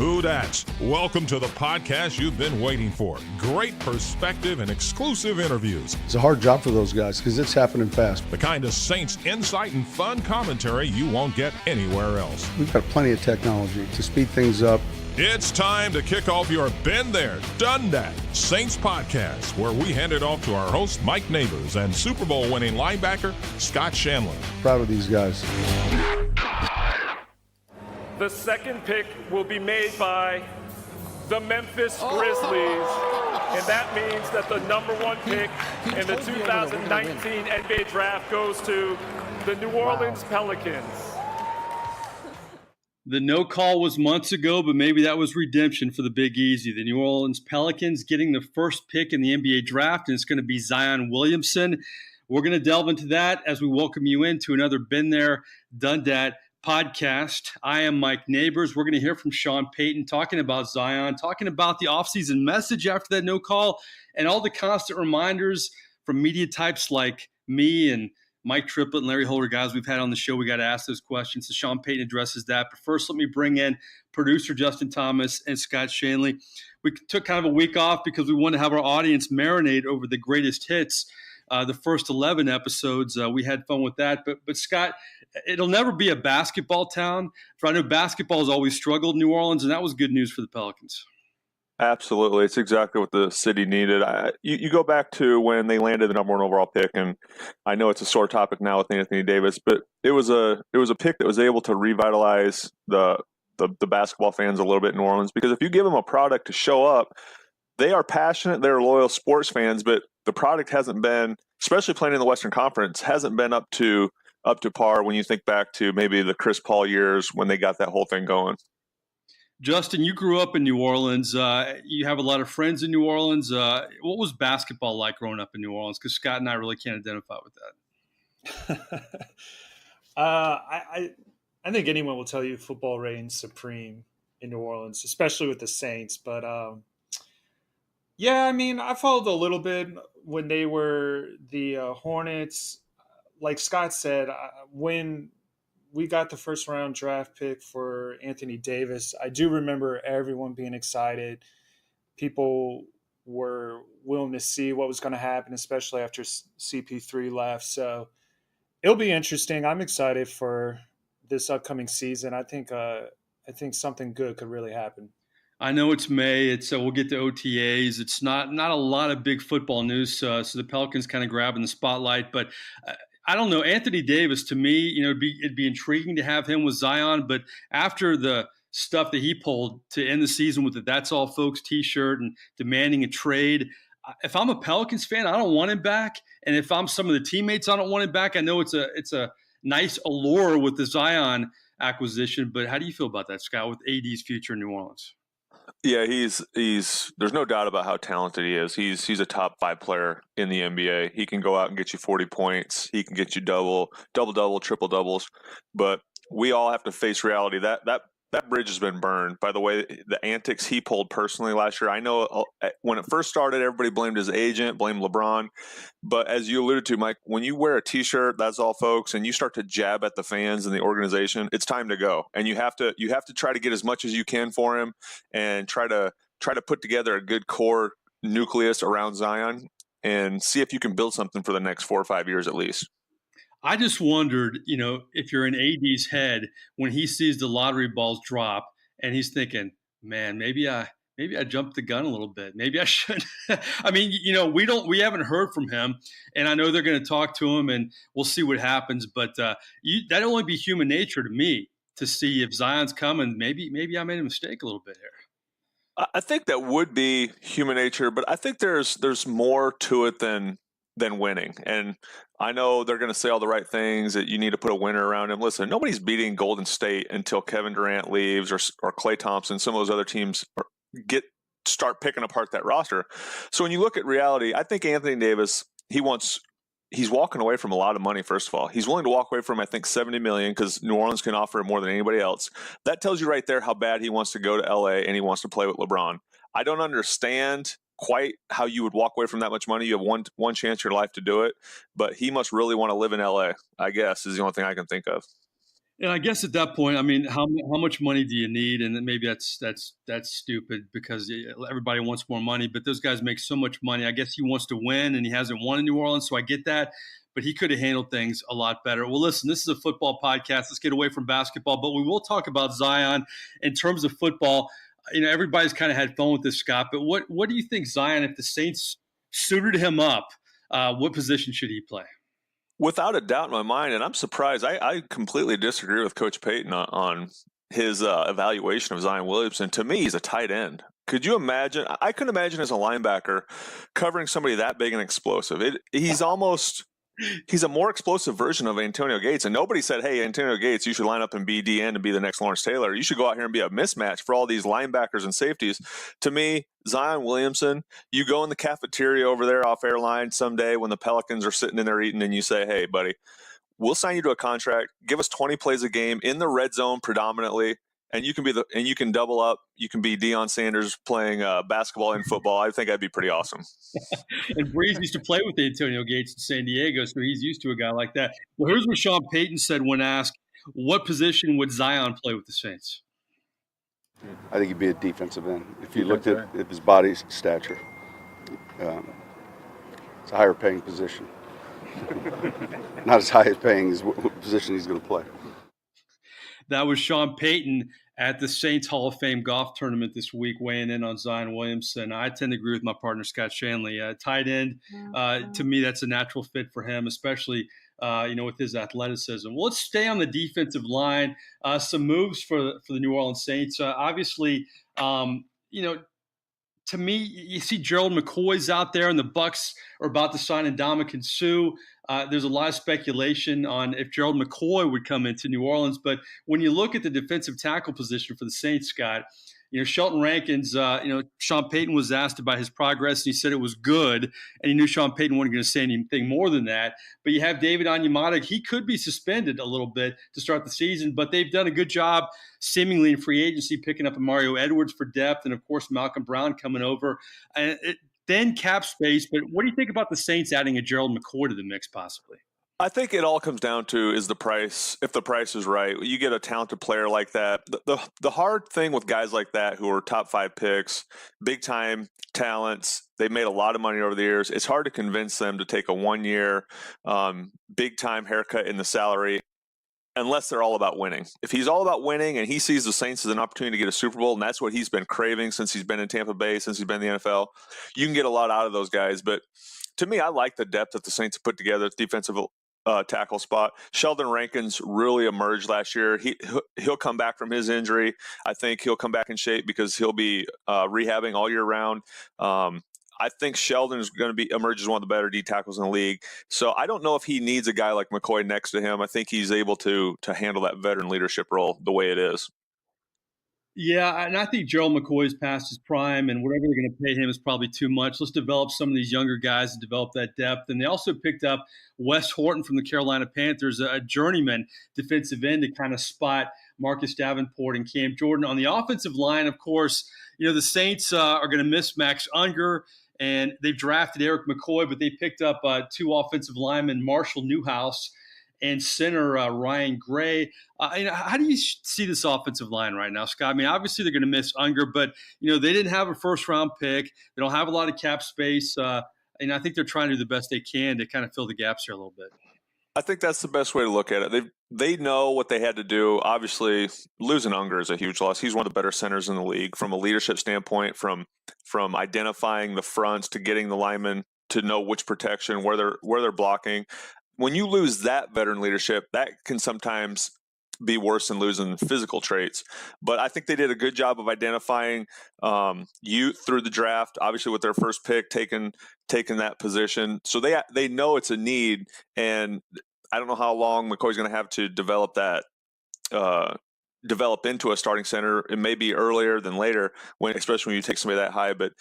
Who dats? Welcome to the podcast you've been waiting for. Great perspective and exclusive interviews. It's a hard job for those guys because it's happening fast. The kind of Saints insight and fun commentary you won't get anywhere else. We've got plenty of technology to speed things up. It's time to kick off your Been There, Done That Saints podcast, where we hand it off to our host, Mike Nabors, and Super Bowl winning linebacker, Scott Shanle. Proud of these guys. The second pick will be made by the Memphis Grizzlies, and that means that the number one pick in the 2019 NBA draft goes to the New Orleans Pelicans. The no call was months ago, but maybe that was redemption for the Big Easy. The New Orleans Pelicans getting the first pick in the NBA draft, and it's going to be Zion Williamson. We're going to delve into that as we welcome you into another Been There, Done That podcast. I am Mike Nabors. We're going to hear from Sean Payton talking about Zion, talking about the offseason message after that no call, and all the constant reminders from media types like me and Mike Triplett and Larry Holder, guys we've had on the show. We got to ask those questions. So Sean Payton addresses that. But first, let me bring in producer Justin Thomas and Scott Shanle. We took kind of a week off because we wanted to have our audience marinate over the greatest hits. The first 11 episodes, we had fun with that. But Scott, it'll never be a basketball town. For I know basketball has always struggled in New Orleans, and that was good news for the Pelicans. Absolutely. It's exactly what the city needed. You go back to when they landed the number one overall pick, and I know it's a sore topic now with Anthony Davis, but it was a pick that was able to revitalize the basketball fans a little bit in New Orleans, because if you give them a product to show up, they are passionate, they're loyal sports fans, but the product hasn't been, especially playing in the Western Conference, hasn't been up to par when you think back to maybe the Chris Paul years when they got that whole thing going. Justin, you grew up in New Orleans. You have a lot of friends in New Orleans. What was basketball like growing up in New Orleans? Because Scott and I really can't identify with that. I think anyone will tell you football reigns supreme in New Orleans, especially with the Saints. But yeah, I mean, I followed a little bit when they were the Hornets. Like Scott said, when we got the first round draft pick for Anthony Davis, I do remember everyone being excited. People were willing to see what was going to happen, especially after CP3 left. So it'll be interesting. I'm excited for this upcoming season. I think something good could really happen. I know it's May. We'll get to OTAs. It's not a lot of big football news, so the Pelicans kind of grabbing the spotlight. But I don't know. Anthony Davis, to me, it'd be intriguing to have him with Zion. But after the stuff that he pulled to end the season with the "That's All Folks" T-shirt and demanding a trade, if I'm a Pelicans fan, I don't want him back. And if I'm some of the teammates, I don't want him back. I know it's a nice allure with the Zion acquisition, but how do you feel about that, Scott, with AD's future in New Orleans? Yeah, he's there's no doubt about how talented he is. He's a top 5 player in the NBA. He can go out and get you 40 points. He can get you double, triple doubles. But we all have to face reality. That bridge has been burned by the way the antics he pulled personally last year. I know when it first started, everybody blamed his agent, blamed LeBron. But as you alluded to, Mike, when you wear a T-shirt, "That's all folks," and you start to jab at the fans and the organization, it's time to go. And you have to try to get as much as you can for him and try to put together a good core nucleus around Zion and see if you can build something for the next 4 or 5 years at least. I just wondered, if you're in AD's head when he sees the lottery balls drop and he's thinking, man, maybe I jumped the gun a little bit. Maybe I should. I mean, we haven't heard from him, and I know they're going to talk to him, and we'll see what happens. But that'd only be human nature to me to see if Zion's coming. Maybe I made a mistake a little bit here. I think that would be human nature, but I think there's more to it than winning. And I know they're going to say all the right things, that you need to put a winner around him. Listen, nobody's beating Golden State until Kevin Durant leaves or Klay Thompson. Some of those other teams start picking apart that roster. So when you look at reality, I think Anthony Davis, he's walking away from a lot of money. First of all, he's willing to walk away from, I think, $70 million because New Orleans can offer him more than anybody else. That tells you right there how bad he wants to go to LA and he wants to play with LeBron. I don't understand quite how you would walk away from that much money. You have one chance in your life to do it, but he must really want to live in LA, I guess, is the only thing I can think of. And I guess at that point, I mean, how much money do you need? And then maybe that's stupid because everybody wants more money. But those guys make so much money. I guess he wants to win, and he hasn't won in New Orleans, so I get that. But he could have handled things a lot better. Well, listen, this is a football podcast. Let's get away from basketball, but we will talk about Zion in terms of football. Everybody's kind of had fun with this, Scott. But what do you think, Zion? If the Saints suited him up, what position should he play? Without a doubt in my mind, and I'm surprised. I completely disagree with Coach Payton on his evaluation of Zion Williamson. To me, he's a tight end. Could you imagine? I couldn't imagine as a linebacker covering somebody that big and explosive. He's a more explosive version of Antonio Gates. And nobody said, hey, Antonio Gates, you should line up and be DN and be the next Lawrence Taylor. You should go out here and be a mismatch for all these linebackers and safeties. To me, Zion Williamson, you go in the cafeteria over there off airline someday when the Pelicans are sitting in there eating and you say, hey, buddy, we'll sign you to a contract. Give us 20 plays a game in the red zone predominantly. And you can double up. You can be Deion Sanders playing basketball and football. I think that'd be pretty awesome. And Breeze used to play with Antonio Gates in San Diego, so he's used to a guy like that. Well, here's what Sean Payton said when asked, what position would Zion play with the Saints? I think he'd be a defensive end. If you looked at his body stature, it's a higher paying position. Not as high as paying as what position he's going to play. That was Sean Payton at the Saints Hall of Fame golf tournament this week, weighing in on Zion Williamson. I tend to agree with my partner, Scott Shanle. Tight end, to me, that's a natural fit for him, especially with his athleticism. Well, let's stay on the defensive line. Some moves for the New Orleans Saints. Obviously, to me, you see Gerald McCoy's out there, and the Bucs are about to sign Ndamukong Suh. There's a lot of speculation on if Gerald McCoy would come into New Orleans. But when you look at the defensive tackle position for the Saints, Scott, Shelton Rankins, Sean Payton was asked about his progress, and he said it was good. And he knew Sean Payton wasn't going to say anything more than that. But you have David Onyemata. He could be suspended a little bit to start the season, but they've done a good job seemingly in free agency picking up Mario Edwards for depth, and, of course, Malcolm Brown coming over. And then cap space. But what do you think about the Saints adding a Gerald McCoy to the mix possibly? I think it all comes down to is the price. If the price is right, you get a talented player like that. The hard thing with guys like that who are top 5 picks, big time talents, they've made a lot of money over the years. It's hard to convince them to take a 1-year big time haircut in the salary unless they're all about winning. If he's all about winning and he sees the Saints as an opportunity to get a Super Bowl, and that's what he's been craving since he's been in Tampa Bay, since he's been in the NFL, you can get a lot out of those guys. But to me, I like the depth that the Saints put together at the defensive tackle spot. Sheldon Rankins really emerged last year. He'll come back from his injury. I think he'll come back in shape because he'll be rehabbing all year round. I think Sheldon is going to emerge as one of the better D tackles in the league. So I don't know if he needs a guy like McCoy next to him. I think he's able to handle that veteran leadership role the way it is. Yeah, and I think Gerald McCoy's past his prime, and whatever they're going to pay him is probably too much. Let's develop some of these younger guys and develop that depth. And they also picked up Wes Horton from the Carolina Panthers, a journeyman defensive end to kind of spot Marcus Davenport and Cam Jordan. On the offensive line, of course, the Saints are going to miss Max Unger, and they've drafted Eric McCoy, but they picked up 2 offensive linemen, Marshall Newhouse and center Ryan Gray. How do you see this offensive line right now, Scott? I mean, obviously they're going to miss Unger, but they didn't have a first-round pick. They don't have a lot of cap space, and I think they're trying to do the best they can to kind of fill the gaps here a little bit. I think that's the best way to look at it. They know what they had to do. Obviously, losing Unger is a huge loss. He's one of the better centers in the league from a leadership standpoint, from identifying the fronts to getting the linemen to know which protection, where they're blocking. When you lose that veteran leadership, that can sometimes be worse than losing physical traits. But I think they did a good job of identifying youth through the draft, obviously with their first pick, taking that position. So they know it's a need, and I don't know how long McCoy's going to have to develop that, develop into a starting center. It may be earlier than later, especially when you take somebody that high. But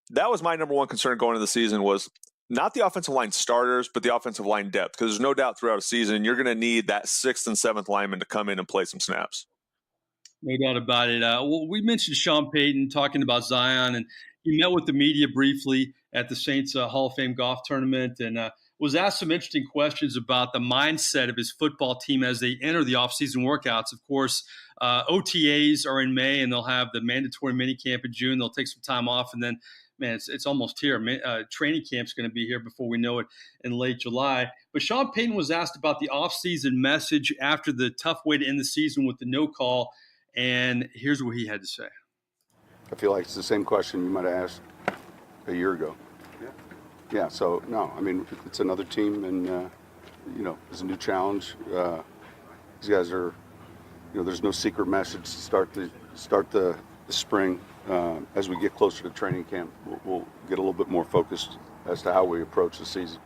that was my number one concern going into the season was not the offensive line starters, but the offensive line depth, because there's no doubt throughout a season you're going to need that 6th and 7th lineman to come in and play some snaps. No doubt about it. Well, we mentioned Sean Payton talking about Zion, and he met with the media briefly at the Saints Hall of Fame golf tournament. And was asked some interesting questions about the mindset of his football team as they enter the offseason workouts. Of course, OTAs are in May, and they'll have the mandatory minicamp in June. They'll take some time off, and then, man, it's almost here. Training camp's going to be here before we know it in late July. But Sean Payton was asked about the offseason message after the tough way to end the season with the no call, and here's what he had to say. I feel like it's the same question you might have asked a year ago. Yeah, so, no, I mean, it's another team, and, it's a new challenge. These guys are, there's no secret message to start the spring. As we get closer to training camp, we'll get a little bit more focused as to how we approach the season.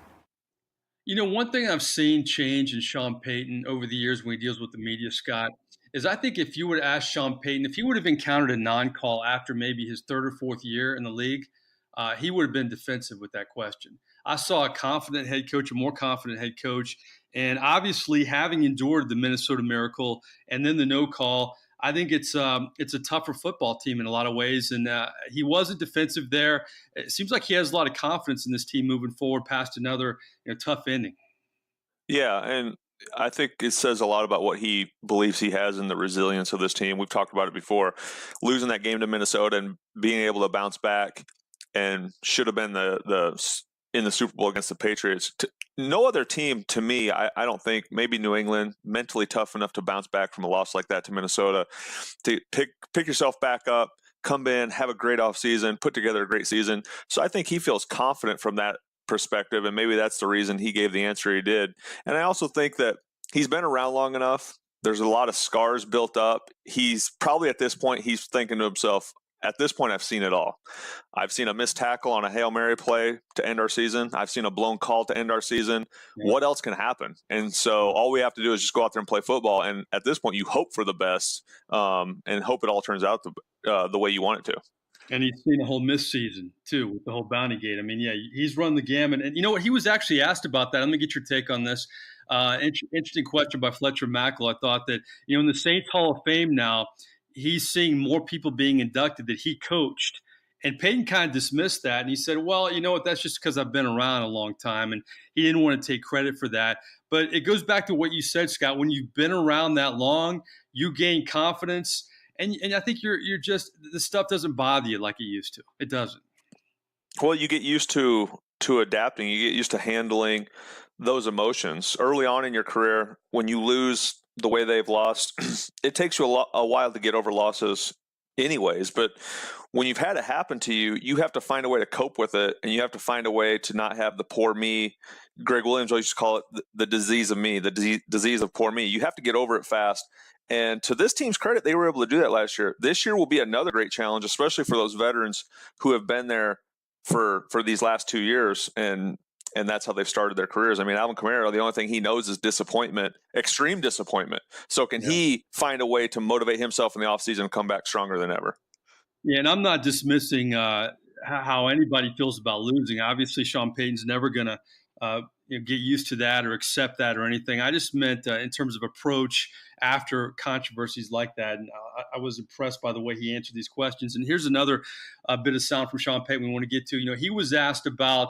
One thing I've seen change in Sean Payton over the years when he deals with the media, Scott, is I think if you would ask Sean Payton, if he would have encountered a non-call after maybe his third or fourth year in the league, he would have been defensive with that question. I saw a confident head coach, a more confident head coach, and obviously having endured the Minnesota Miracle and then the no call, I think it's a tougher football team in a lot of ways, and he wasn't defensive there. It seems like he has a lot of confidence in this team moving forward past another tough inning. Yeah, and I think it says a lot about what he believes he has in the resilience of this team. We've talked about it before. Losing that game to Minnesota and being able to bounce back, and should have been in the Super Bowl against the Patriots. No other team, to me, I don't think, maybe New England, mentally tough enough to bounce back from a loss like that to Minnesota, to pick yourself back up, come in, have a great offseason, put together a great season. So I think he feels confident from that perspective, and maybe that's the reason he gave the answer he did. And I also think that he's been around long enough. There's a lot of scars built up. He's probably at this point, he's thinking to himself, at this point, I've seen it all. I've seen a missed tackle on a Hail Mary play to end our season. I've seen a blown call to end our season. Yeah. What else can happen? And so all we have to do is just go out there and play football. And at this point, you hope for the best and hope it all turns out the way you want it to. And he's seen a whole miss season, too, with the whole bounty gate. I mean, yeah, he's run the gamut. And you know what? He was actually asked about that. Let me get your take on this. Interesting question by Fletcher Mackel. I thought that, in the Saints Hall of Fame now, he's seeing more people being inducted that he coached. And Payton kind of dismissed that. And he said, well, you know what? That's just because I've been around a long time. And he didn't want to take credit for that. But it goes back to what you said, Scott. When you've been around that long, you gain confidence. And I think you're just – the stuff doesn't bother you like it used to. It doesn't. Well, you get used to adapting. You get used to handling those emotions. Early on in your career, when you lose – the way they've lost, it takes you a while to get over losses anyways. But when you've had it happen to you, you have to find a way to cope with it, and you have to find a way to not have the poor me. Greg Williams always used to call it the disease of me, the disease of poor me. You have to get over it fast. And to this team's credit, they were able to do that last year. This year will be another great challenge, especially for those veterans who have been there for these last 2 years. And that's how they've started their careers. I mean, Alvin Kamara, the only thing he knows is disappointment, extreme disappointment. So can he find a way to motivate himself in the offseason and come back stronger than ever? Yeah, and I'm not dismissing how anybody feels about losing. Obviously, Sean Payton's never going to get used to that or accept that or anything. I just meant in terms of approach after controversies like that. And I was impressed by the way he answered these questions. And here's another bit of sound from Sean Payton we want to get to. He was asked about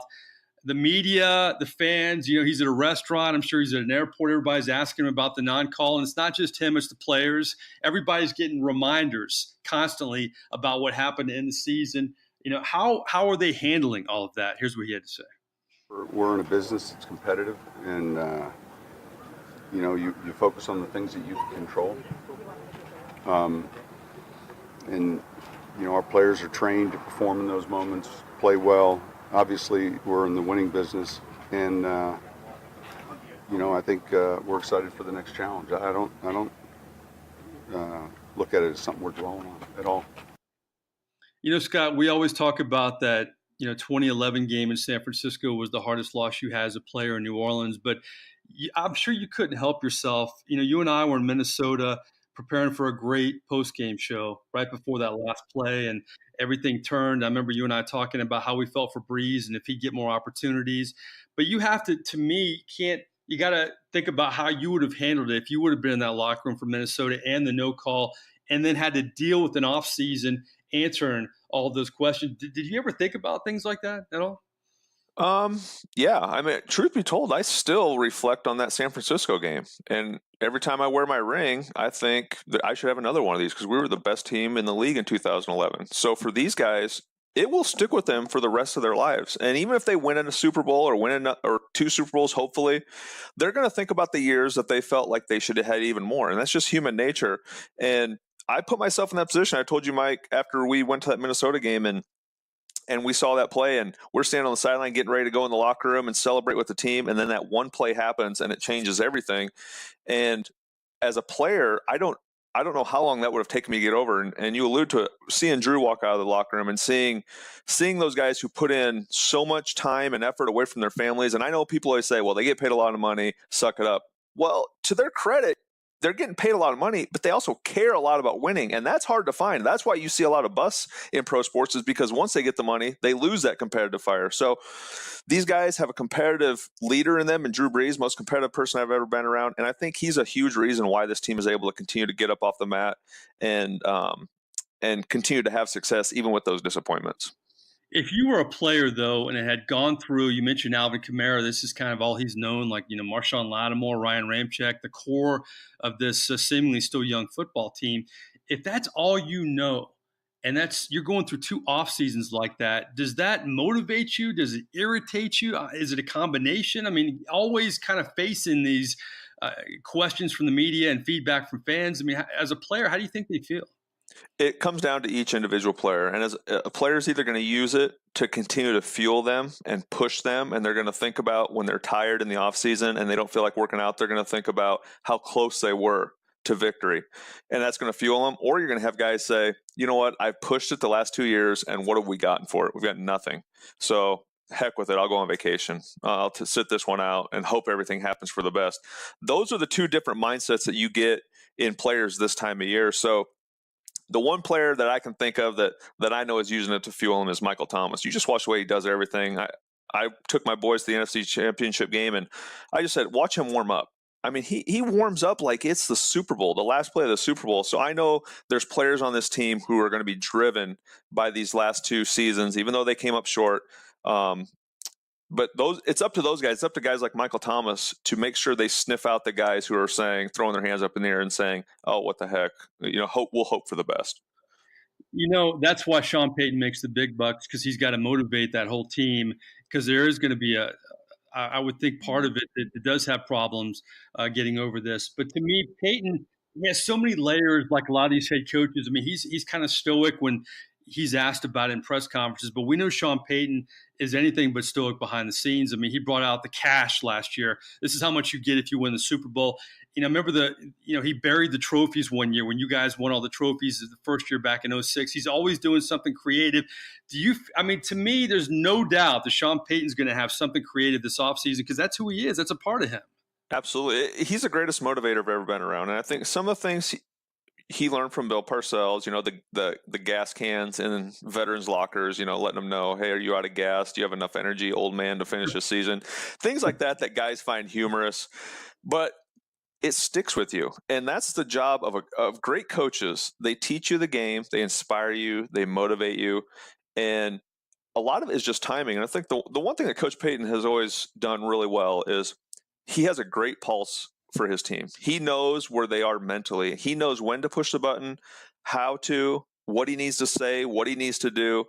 the media, the fans. He's at a restaurant. I'm sure he's at an airport. Everybody's asking him about the non-call. And it's not just him, it's the players. Everybody's getting reminders constantly about what happened in the season. How are they handling all of that? Here's what he had to say. We're in a business that's competitive, and, you focus on the things that you can control. And our players are trained to perform in those moments, play well. Obviously, we're in the winning business, and I think we're excited for the next challenge. I don't look at it as something we're dwelling on at all. Scott, we always talk about that. 2011 game in San Francisco was the hardest loss you had as a player in New Orleans, but I'm sure you couldn't help yourself. You and I were in Minnesota preparing for a great post-game show right before that last play, and everything turned. I remember you and I talking about how we felt for Breeze and if he'd get more opportunities. But you have to me, you got to think about how you would have handled it if you would have been in that locker room for Minnesota and the no call, and then had to deal with an off-season answering all of those questions. Did you ever think about things like that at all? Yeah. I mean, truth be told, I still reflect on that San Francisco game, and every time I wear my ring, I think that I should have another one of these because we were the best team in the league in 2011. So for these guys, it will stick with them for the rest of their lives. And even if they win in a Super Bowl or or 2 Super Bowls, hopefully, they're going to think about the years that they felt like they should have had even more. And that's just human nature. And I put myself in that position. I told you, Mike, after we went to that Minnesota game and we saw that play, and we're standing on the sideline getting ready to go in the locker room and celebrate with the team, and then that one play happens and it changes everything. And as a player, I don't know how long that would have taken me to get over. And you allude to it, seeing Drew walk out of the locker room and seeing those guys who put in so much time and effort away from their families. And I know people always say, well, they get paid a lot of money, suck it up. Well, to their credit, they're getting paid a lot of money, but they also care a lot about winning. And that's hard to find. That's why you see a lot of busts in pro sports, is because once they get the money, they lose that competitive fire. So these guys have a competitive leader in them, and Drew Brees, most competitive person I've ever been around. And I think he's a huge reason why this team is able to continue to get up off the mat and continue to have success even with those disappointments. If you were a player, though, and it had gone through, you mentioned Alvin Kamara, this is kind of all he's known, like, Marshawn Lattimore, Ryan Ramczyk, the core of this seemingly still young football team. If that's all you know, and you're going through 2 off seasons like that, does that motivate you? Does it irritate you? Is it a combination? I mean, always kind of facing these questions from the media and feedback from fans. I mean, as a player, how do you think they feel? It comes down to each individual player. And as a player is either going to use it to continue to fuel them and push them, and they're going to think about when they're tired in the off season and they don't feel like working out, they're going to think about how close they were to victory. And that's going to fuel them. Or you're going to have guys say, you know what, I've pushed it the last 2 years, and what have we gotten for it? We've got nothing. So heck with it. I'll go on vacation. I'll sit this one out and hope everything happens for the best. Those are the 2 different mindsets that you get in players this time of year. So the one player that I can think of that I know is using it to fuel him is Michael Thomas. You just watch the way he does everything. I took my boys to the NFC Championship game, and I just said, watch him warm up. I mean, he warms up like it's the Super Bowl, the last play of the Super Bowl. So I know there's players on this team who are going to be driven by these last 2 seasons, even though they came up short. But it's up to those guys. It's up to guys like Michael Thomas to make sure they sniff out the guys who are throwing their hands up in the air and saying, "Oh, what the heck? We'll hope for the best." That's why Sean Payton makes the big bucks, because he's got to motivate that whole team. Because there is going to be I would think part of it does have problems getting over this. But to me, Payton, he has so many layers, like a lot of these head coaches. I mean, he's kind of stoic when he's asked about it in press conferences, but we know Sean Payton is anything but stoic behind the scenes. I mean, he brought out the cash last year. This is how much you get if you win the Super Bowl. Remember he buried the trophies one year when you guys won all the trophies the first year back in 2006. He's always doing something creative. To me, there's no doubt that Sean Payton's going to have something creative this offseason, because that's who he is. That's a part of him. Absolutely. He's the greatest motivator I've ever been around. And I think some of the things he learned from Bill Parcells, the gas cans in veterans' lockers, letting them know, hey, are you out of gas? Do you have enough energy, old man, to finish the season? Things like that guys find humorous, but it sticks with you. And that's the job of great coaches. They teach you the game, they inspire you, they motivate you. And a lot of it is just timing. And I think the one thing that Coach Payton has always done really well is he has a great pulse for his team. He knows where they are mentally. He knows when to push the button, what he needs to say, what he needs to do.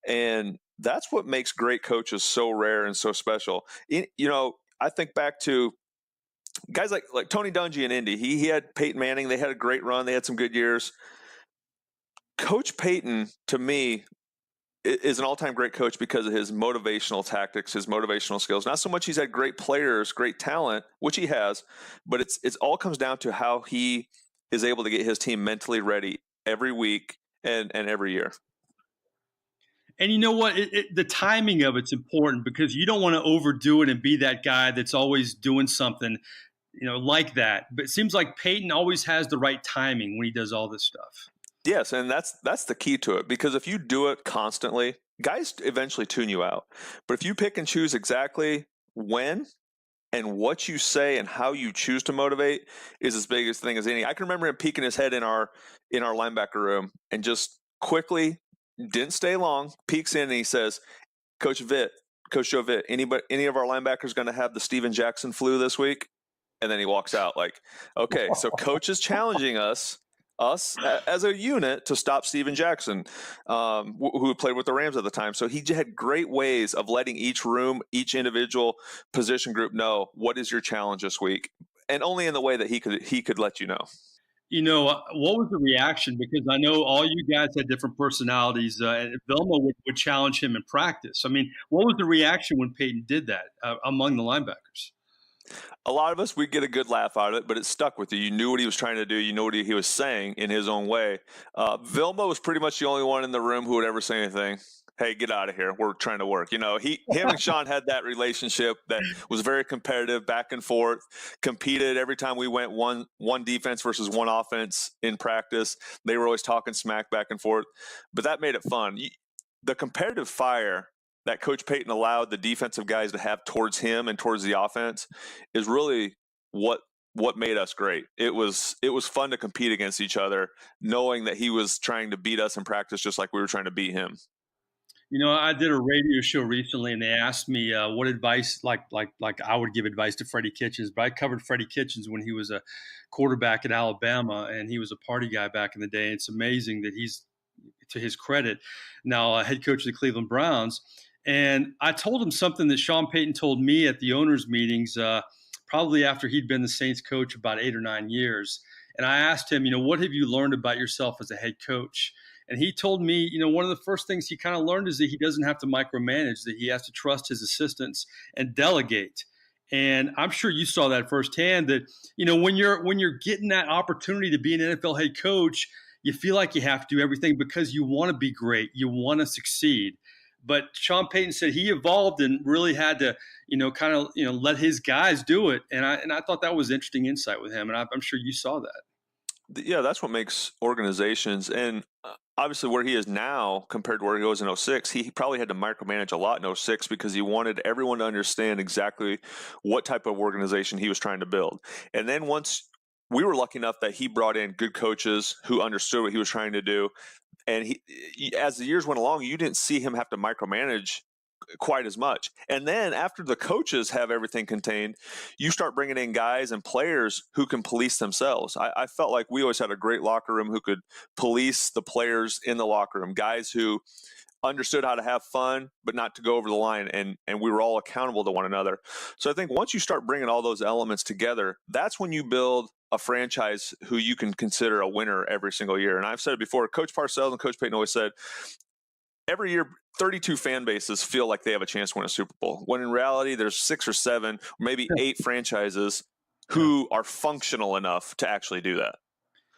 And that's what makes great coaches so rare and so special. I think back to guys like Tony Dungy in Indy. He had Peyton Manning. They had a great run. They had some good years. Coach Payton, to me, is an all-time great coach because of his motivational tactics, his motivational skills. Not so much he's had great players, great talent, which he has, but it's all comes down to how he is able to get his team mentally ready every week and every year. And you know what? The timing of it's important, because you don't want to overdo it and be that guy that's always doing something, like that. But it seems like Payton always has the right timing when he does all this stuff. Yes, and that's the key to it, because if you do it constantly, guys eventually tune you out. But if you pick and choose exactly when and what you say and how you choose to motivate is as big a thing as any. I can remember him peeking his head in our linebacker room and just quickly, didn't stay long, peeks in and he says, "Coach Vitt, Coach Jovit, any of our linebackers going to have the Steven Jackson flu this week? And then he walks out like, okay, so coach is challenging us as a unit to stop Steven Jackson, who played with the Rams at the time. So he had great ways of letting each individual position group know what is your challenge this week, and only in the way that he could let you know. What was the reaction? Because I know all you guys had different personalities, and Vilma would challenge him in practice. I mean, what was the reaction when Payton did that among the linebackers? A lot of us, we'd get a good laugh out of it, but it stuck with you. You knew what he was trying to do. You know what he was saying in his own way. Vilma was pretty much the only one in the room who would ever say anything. Hey, get out of here. We're trying to work. Him and Sean had that relationship that was very competitive, back and forth, competed every time we went one defense versus one offense in practice. They were always talking smack back and forth, but that made it fun. The competitive fire that Coach Payton allowed the defensive guys to have towards him and towards the offense is really what made us great. It was fun to compete against each other, knowing that he was trying to beat us in practice just like we were trying to beat him. I did a radio show recently, and they asked me what advice, like I would give advice to Freddie Kitchens. But I covered Freddie Kitchens when he was a quarterback at Alabama, and he was a party guy back in the day. It's amazing that he's, to his credit, now head coach of the Cleveland Browns. And I told him something that Sean Payton told me at the owners' meetings, probably after he'd been the Saints coach about 8 or 9 years. And I asked him, what have you learned about yourself as a head coach? And he told me, one of the first things he kind of learned is that he doesn't have to micromanage, that he has to trust his assistants and delegate. And I'm sure you saw that firsthand, that, when you're getting that opportunity to be an NFL head coach, you feel like you have to do everything because you want to be great. You want to succeed. But Sean Payton said he evolved and really had to, let his guys do it. And I thought that was interesting insight with him. And I'm sure you saw that. Yeah, that's what makes organizations, and obviously where he is now compared to where he was in 06, he probably had to micromanage a lot in 06 because he wanted everyone to understand exactly what type of organization he was trying to build. And then once we were lucky enough that he brought in good coaches who understood what he was trying to do, and as the years went along, you didn't see him have to micromanage quite as much. And then after the coaches have everything contained, you start bringing in guys and players who can police themselves. I felt like we always had a great locker room who could police the players in the locker room, guys who understood how to have fun, but not to go over the line. And we were all accountable to one another. So I think once you start bringing all those elements together, that's when you build a franchise who you can consider a winner every single year. And I've said it before, Coach Parcells and Coach Payton always said, every year, 32 fan bases feel like they have a chance to win a Super Bowl, when in reality, there's 6 or 7, maybe 8 franchises who are functional enough to actually do that.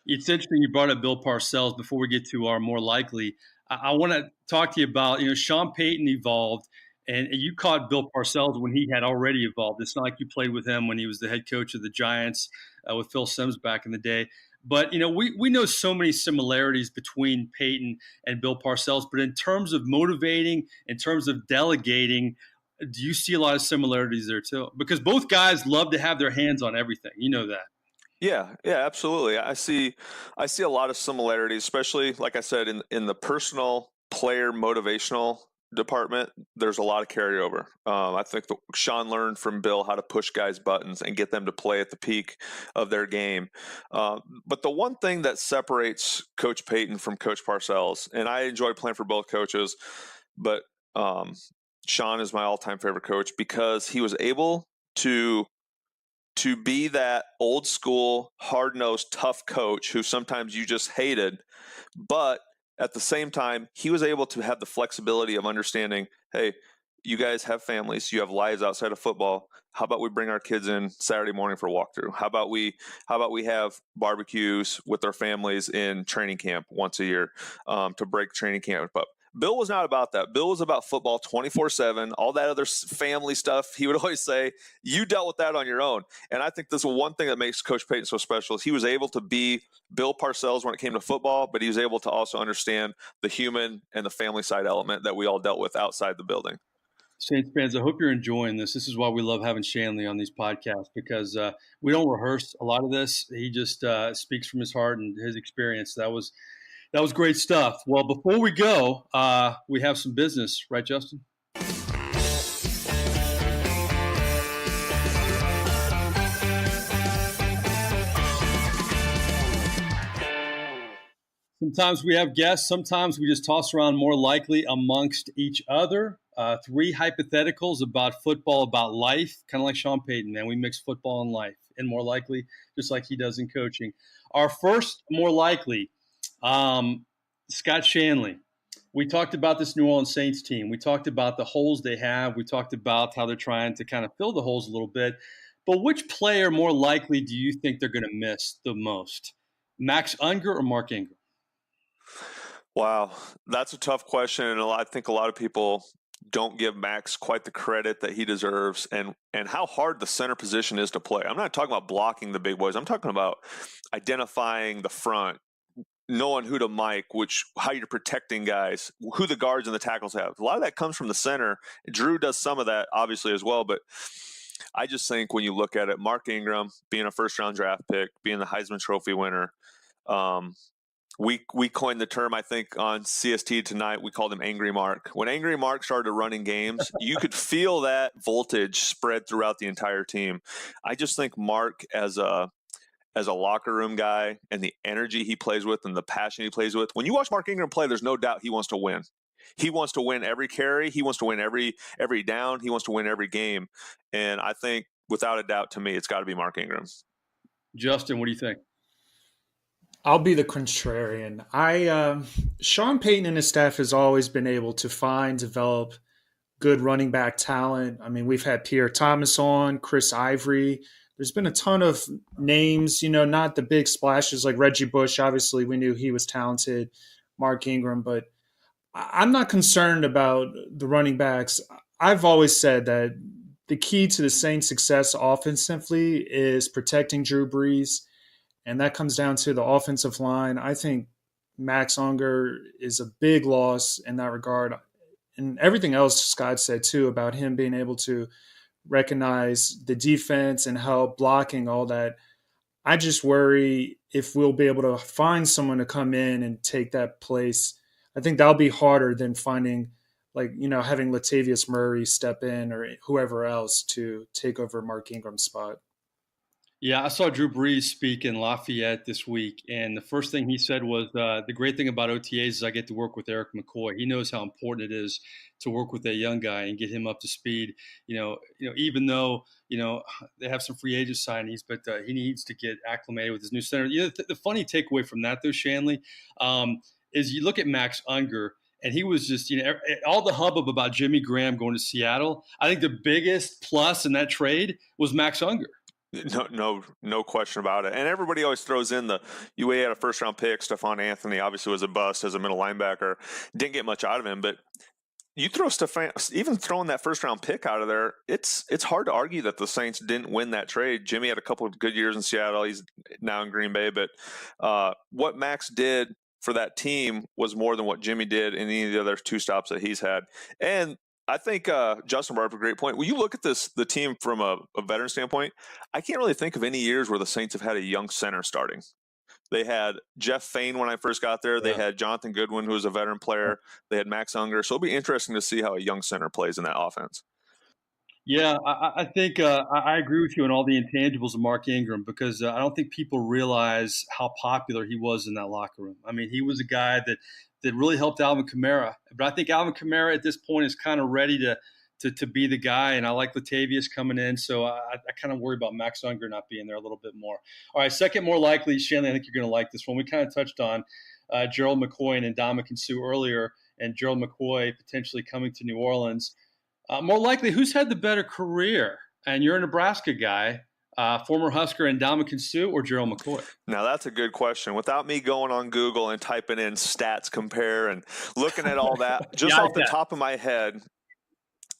It's interesting you brought up Bill Parcells. Before we get to our more likely, I want to talk to you about, Sean Payton evolved, and you caught Bill Parcells when he had already evolved. It's not like you played with him when he was the head coach of the Giants with Phil Simms back in the day. But, we know so many similarities between Payton and Bill Parcells. But in terms of motivating, in terms of delegating, do you see a lot of similarities there too? Because both guys love to have their hands on everything. You know that. Yeah, absolutely. I see a lot of similarities, especially, like I said, in the personal player motivational department. There's a lot of carryover. I think Sean learned from Bill how to push guys' buttons and get them to play at the peak of their game. But the one thing that separates Coach Payton from Coach Parcells, and I enjoy playing for both coaches, but Sean is my all-time favorite coach because he was able to be that old school, hard-nosed, tough coach who sometimes you just hated, but at the same time, he was able to have the flexibility of understanding, hey, you guys have families, you have lives outside of football. How about we bring our kids in Saturday morning for a walkthrough? How about we have barbecues with their families in training camp once a year to break training camp up? Bill was not about that. Bill was about football 24/7, all that other family stuff. He would always say, you dealt with that on your own. And I think this is one thing that makes Coach Payton so special is he was able to be Bill Parcells when it came to football, but he was able to also understand the human and the family side element that we all dealt with outside the building. Saints fans, I hope you're enjoying this. This is why we love having Shanle on these podcasts, because we don't rehearse a lot of this. He just speaks from his heart and his experience. That was great stuff. Well, before we go, we have some business, right, Justin? Sometimes we have guests. Sometimes we just toss around more likely amongst each other. 3 hypotheticals about football, about life, kind of like Sean Payton, man. We mix football and life, and more likely, just like he does in coaching. Our first more likely, Scott Shanle. We talked about this New Orleans Saints team. We talked about the holes they have. We talked about how they're trying to kind of fill the holes a little bit. But which player more likely do you think they're going to miss the most? Max Unger or Mark Ingram? Wow, that's a tough question, and I think a lot of people don't give Max quite the credit that he deserves, and how hard the center position is to play. I'm not talking about blocking the big boys. I'm talking about identifying the front, knowing who to mic, how you're protecting guys, who the guards and the tackles have. A lot of that comes from the center. Drew does some of that, obviously, as well, but I just think when you look at it, Mark Ingram being a first-round draft pick, being the Heisman Trophy winner, we coined the term, I think, on CST tonight. We called him Angry Mark. When Angry Mark started running games, you could feel that voltage spread throughout the entire team. I just think Mark, as a locker room guy, and the energy he plays with and the passion he plays with, when you watch Mark Ingram play, there's no doubt he wants to win. He wants to win every carry. He wants to win every down. He wants to win every game. And I think, without a doubt, to me, it's got to be Mark Ingram. Justin, what do you think? I'll be the contrarian. Sean Payton and his staff has always been able to find, develop good running back talent. I mean, we've had Pierre Thomas on, Chris Ivory. There's been a ton of names, not the big splashes like Reggie Bush. Obviously, we knew he was talented, Mark Ingram, but I'm not concerned about the running backs. I've always said that the key to the Saints' success offensively is protecting Drew Brees, and that comes down to the offensive line. I think Max Unger is a big loss in that regard. And everything else Scott said, too, about him being able to recognize the defense and help blocking, all that. I just worry if we'll be able to find someone to come in and take that place. I think that'll be harder than finding, having Latavius Murray step in or whoever else to take over Mark Ingram's spot. Yeah, I saw Drew Brees speak in Lafayette this week, and the first thing he said was, the great thing about OTAs is I get to work with Eric McCoy. He knows how important it is to work with a young guy and get him up to speed. Even though they have some free agent signings, but he needs to get acclimated with his new center. The funny takeaway from that, though, Shanle, is you look at Max Unger, and he was just, all the hubbub about Jimmy Graham going to Seattle. I think the biggest plus in that trade was Max Unger. No question about it. And everybody always throws in the UA had a first-round pick. Stephon Anthony obviously was a bust as a middle linebacker. Didn't get much out of him, but you throw even throwing that first-round pick out of there, it's hard to argue that the Saints didn't win that trade. Jimmy had a couple of good years in Seattle. He's now in Green Bay, but what Max did for that team was more than what Jimmy did in any of the other 2 stops that he's had. And I think Justin brought up a great point. When you look at the team from a veteran standpoint, I can't really think of any years where the Saints have had a young center starting. They had Jeff Fain when I first got there. They had Jonathan Goodwin, who was a veteran player. They had Max Unger. So it'll be interesting to see how a young center plays in that offense. Yeah, I think I agree with you on all the intangibles of Mark Ingram, because I don't think people realize how popular he was in that locker room. I mean, he was a guy that really helped Alvin Kamara. But I think Alvin Kamara at this point is kind of ready to be the guy, and I like Latavius coming in, so I kind of worry about Max Unger not being there a little bit more. All right, second more likely, Shanle, I think you're going to like this one. We kind of touched on Gerald McCoy and Ndamukong Suh earlier, and Gerald McCoy potentially coming to New Orleans. More likely, who's had the better career? And you're a Nebraska guy. Former Husker Ndamukong Suh or Gerald McCoy? Now, that's a good question. Without me going on Google and typing in stats compare and looking at all that, just off the top of my head,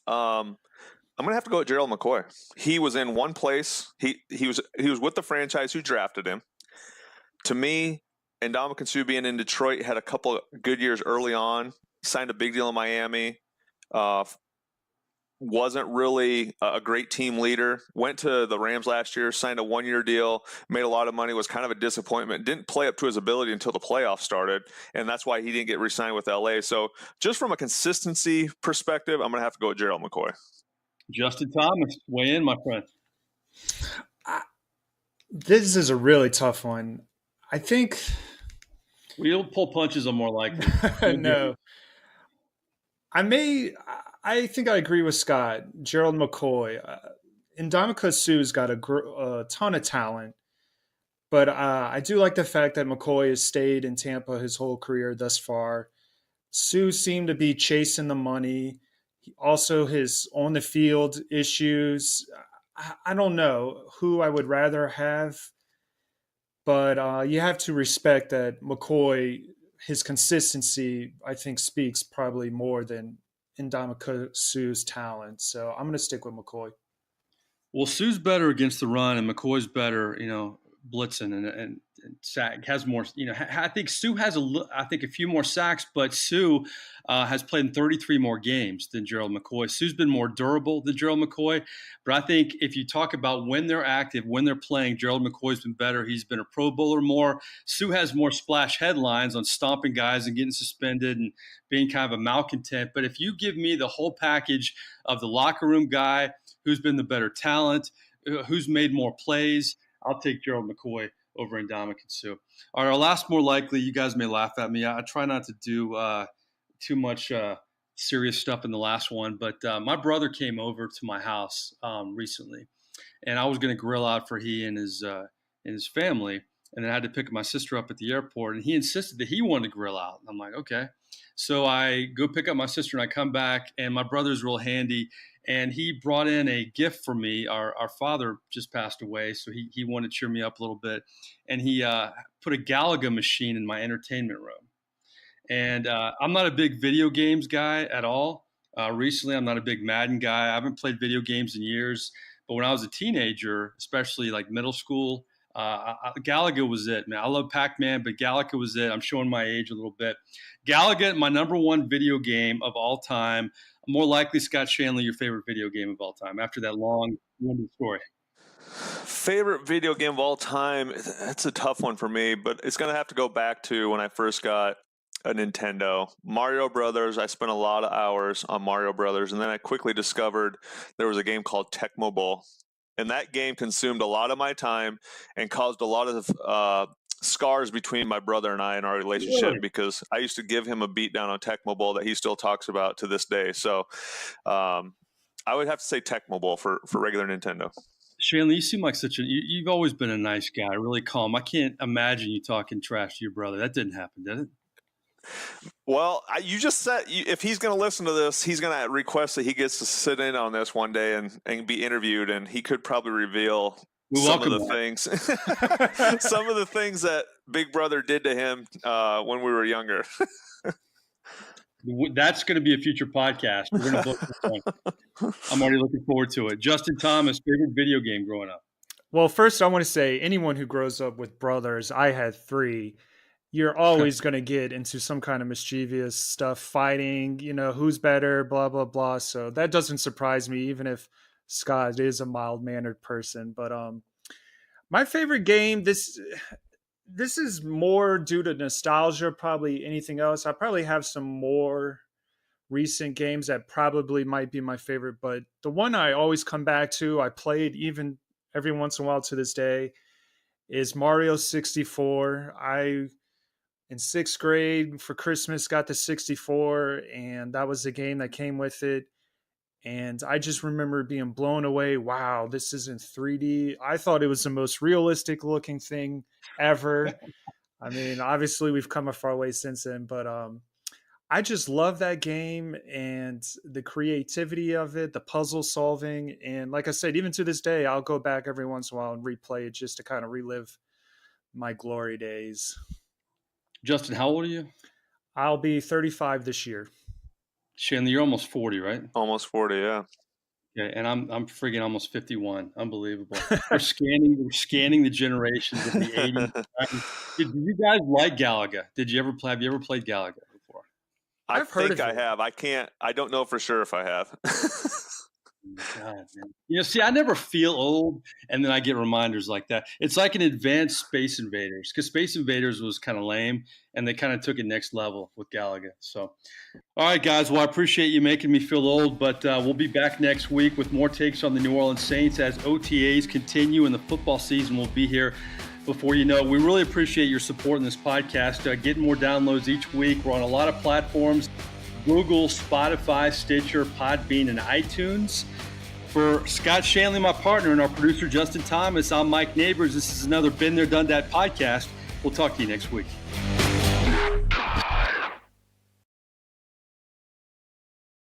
I'm going to have to go with Gerald McCoy. He was in one place. He was with the franchise who drafted him. To me, Ndamukong Suh being in Detroit, had a couple of good years early on, signed a big deal in Miami, wasn't really a great team leader, went to the Rams last year, signed a 1-year deal, made a lot of money, was kind of a disappointment, didn't play up to his ability until the playoffs started, and that's why he didn't get re-signed with LA. So just from a consistency perspective, I'm going to have to go with Gerald McCoy. Justin Thomas, weigh in, my friend. This is a really tough one. I think We don't pull punches are more likely. No. I think I agree with Scott. Gerald McCoy. Ndamukong Suh's got a ton of talent, but I do like the fact that McCoy has stayed in Tampa his whole career thus far. Suh seemed to be chasing the money. Also, his on the field issues. I don't know who I would rather have, but you have to respect that McCoy, his consistency, I think, speaks probably more than Ndamukong Suh's talent. So I'm going to stick with McCoy. Well, Suh's better against the run, and McCoy's better, blitzing and sack has more. I think Suh has a few more sacks, but Suh has played in 33 more games than Gerald McCoy. Suh's been more durable than Gerald McCoy, but I think if you talk about when they're active, when they're playing, Gerald McCoy's been better. He's been a Pro Bowler more. Suh has more splash headlines on stomping guys and getting suspended and being kind of a malcontent. But if you give me the whole package of the locker room guy who's been the better talent, who's made more plays, I'll take Gerald McCoy over Ndamukong Suh. All right, our last more likely, you guys may laugh at me. I try not to do too much serious stuff in the last one, but my brother came over to my house recently, and I was going to grill out for he and his family, and then I had to pick my sister up at the airport, and he insisted that he wanted to grill out. I'm like, okay. So I go pick up my sister, and I come back, and my brother's real handy, and he brought in a gift for me. Our father just passed away, so he wanted to cheer me up a little bit. And he put a Galaga machine in my entertainment room. And I'm not a big video games guy at all. Recently, I'm not a big Madden guy. I haven't played video games in years. But when I was a teenager, especially like middle school, Galaga was it, man. I love Pac-Man, but Galaga was it. I'm showing my age a little bit. Galaga, my number one video game of all time. More likely, Scott Shanle, your favorite video game of all time, after that long-winded story. Favorite video game of all time? That's a tough one for me, but it's going to have to go back to when I first got a Nintendo. Mario Brothers, I spent a lot of hours on Mario Brothers, and then I quickly discovered there was a game called Tecmo Bowl. And that game consumed a lot of my time and caused a lot of scars between my brother and I in our relationship, because I used to give him a beat down on Tecmo Bowl that he still talks about to this day. So I would have to say Tecmo Bowl for regular Nintendo. Shanle, you seem like you've always been a nice guy, really calm. I can't imagine you talking trash to your brother. That didn't happen, did it? Well, you just said if he's going to listen to this, he's going to request that he gets to sit in on this one day and be interviewed, and he could probably reveal some of the things that Big Brother did to him when we were younger. That's going to be a future podcast. We're going to book this one. I'm already looking forward to it. Justin Thomas, favorite video game growing up? Well, first I want to say anyone who grows up with brothers, I had 3. You're always going to get into some kind of mischievous stuff, fighting, who's better, blah, blah, blah. So that doesn't surprise me, even if Scott is a mild-mannered person. But my favorite game, this is more due to nostalgia, probably anything else. I probably have some more recent games that probably might be my favorite. But the one I always come back to, I played even every once in a while to this day, is Mario 64. In 6th grade for Christmas, got the 64, and that was the game that came with it. And I just remember being blown away. Wow, this isn't 3D. I thought it was the most realistic looking thing ever. I mean, obviously we've come a far way since then, but I just love that game and the creativity of it, the puzzle solving. And like I said, even to this day, I'll go back every once in a while and replay it just to kind of relive my glory days. Justin, how old are you? I'll be 35 this year. Shanle, you're almost 40, right? Almost 40, yeah. Yeah, and I'm friggin' almost 51. Unbelievable. We're scanning the generations of the 80s. Did you guys like Galaga? Have you ever played Galaga before? I've heard of it. I have. I don't know for sure if I have. God, man. See, I never feel old, and then I get reminders like that. It's like an advanced Space Invaders, because Space Invaders was kind of lame, and they kind of took it next level with Galaga. So, all right, guys. Well, I appreciate you making me feel old, but we'll be back next week with more takes on the New Orleans Saints as OTAs continue, and the football season will be here before you know it. We really appreciate your support in this podcast. Getting more downloads each week. We're on a lot of platforms: Google, Spotify, Stitcher, Podbean, and iTunes. For Scott Shanle, my partner, and our producer, Justin Thomas, I'm Mike Nabors. This is another Been There, Done That podcast. We'll talk to you next week.